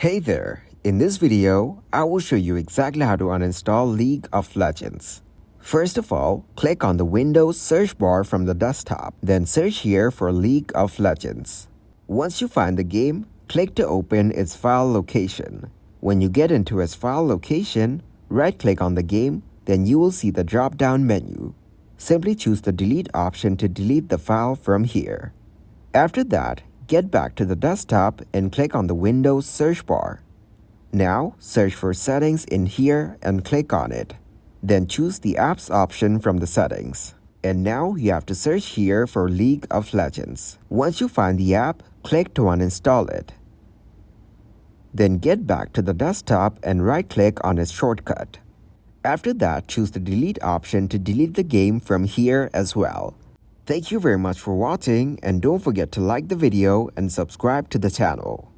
Hey there, in this video, I will show you exactly how to uninstall League of Legends. First of all, click on the Windows search bar from the desktop, then search here for League of Legends. Once you find the game, click to open its file location. When you get into its file location, right-click on the game, then you will see the drop-down menu. Simply choose the delete option to delete the file from here. After that, get back to the desktop and click on the Windows search bar. Now, search for settings in here and click on it. Then choose the apps option from the settings. And now you have to search here for League of Legends. Once you find the app, click to uninstall it. Then get back to the desktop and right-click on its shortcut. After that, choose the delete option to delete the game from here as well. Thank you very much for watching, and don't forget to like the video and subscribe to the channel.